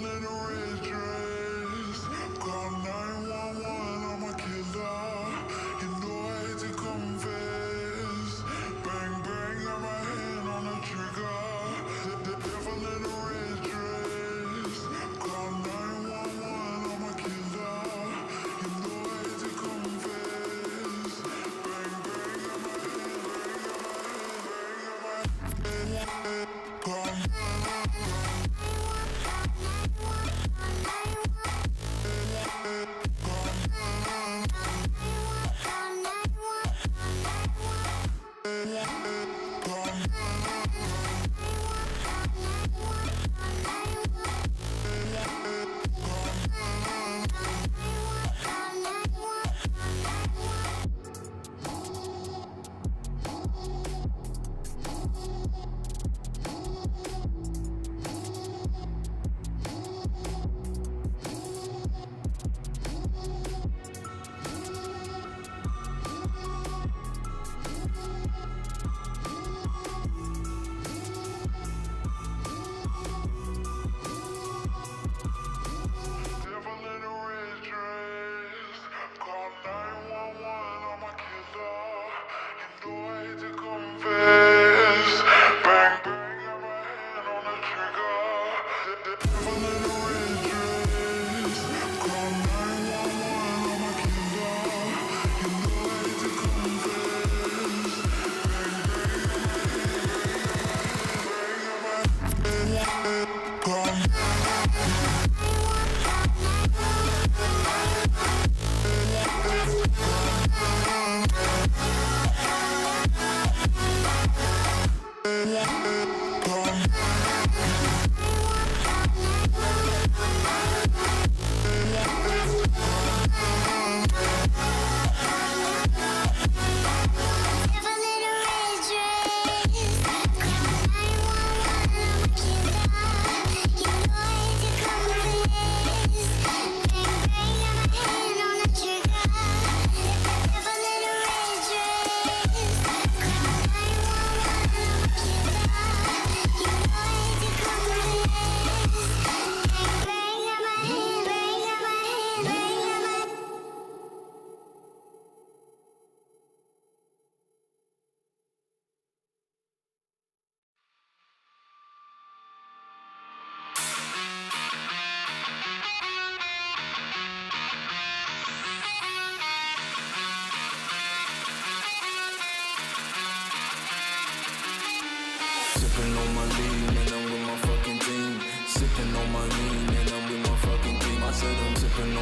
in a red dress. Call 911, I'm a killer. You know I hate to confess. Bang, bang, got my hand on the trigger. The devil in a red dress. Call 911, I'm a killer. You know I hate to confess. Bang, bang, got my hand. Call Sipping on my lean and I'm with my fucking team. Sipping on my lean and I'm with my fucking team. I said I'm sipping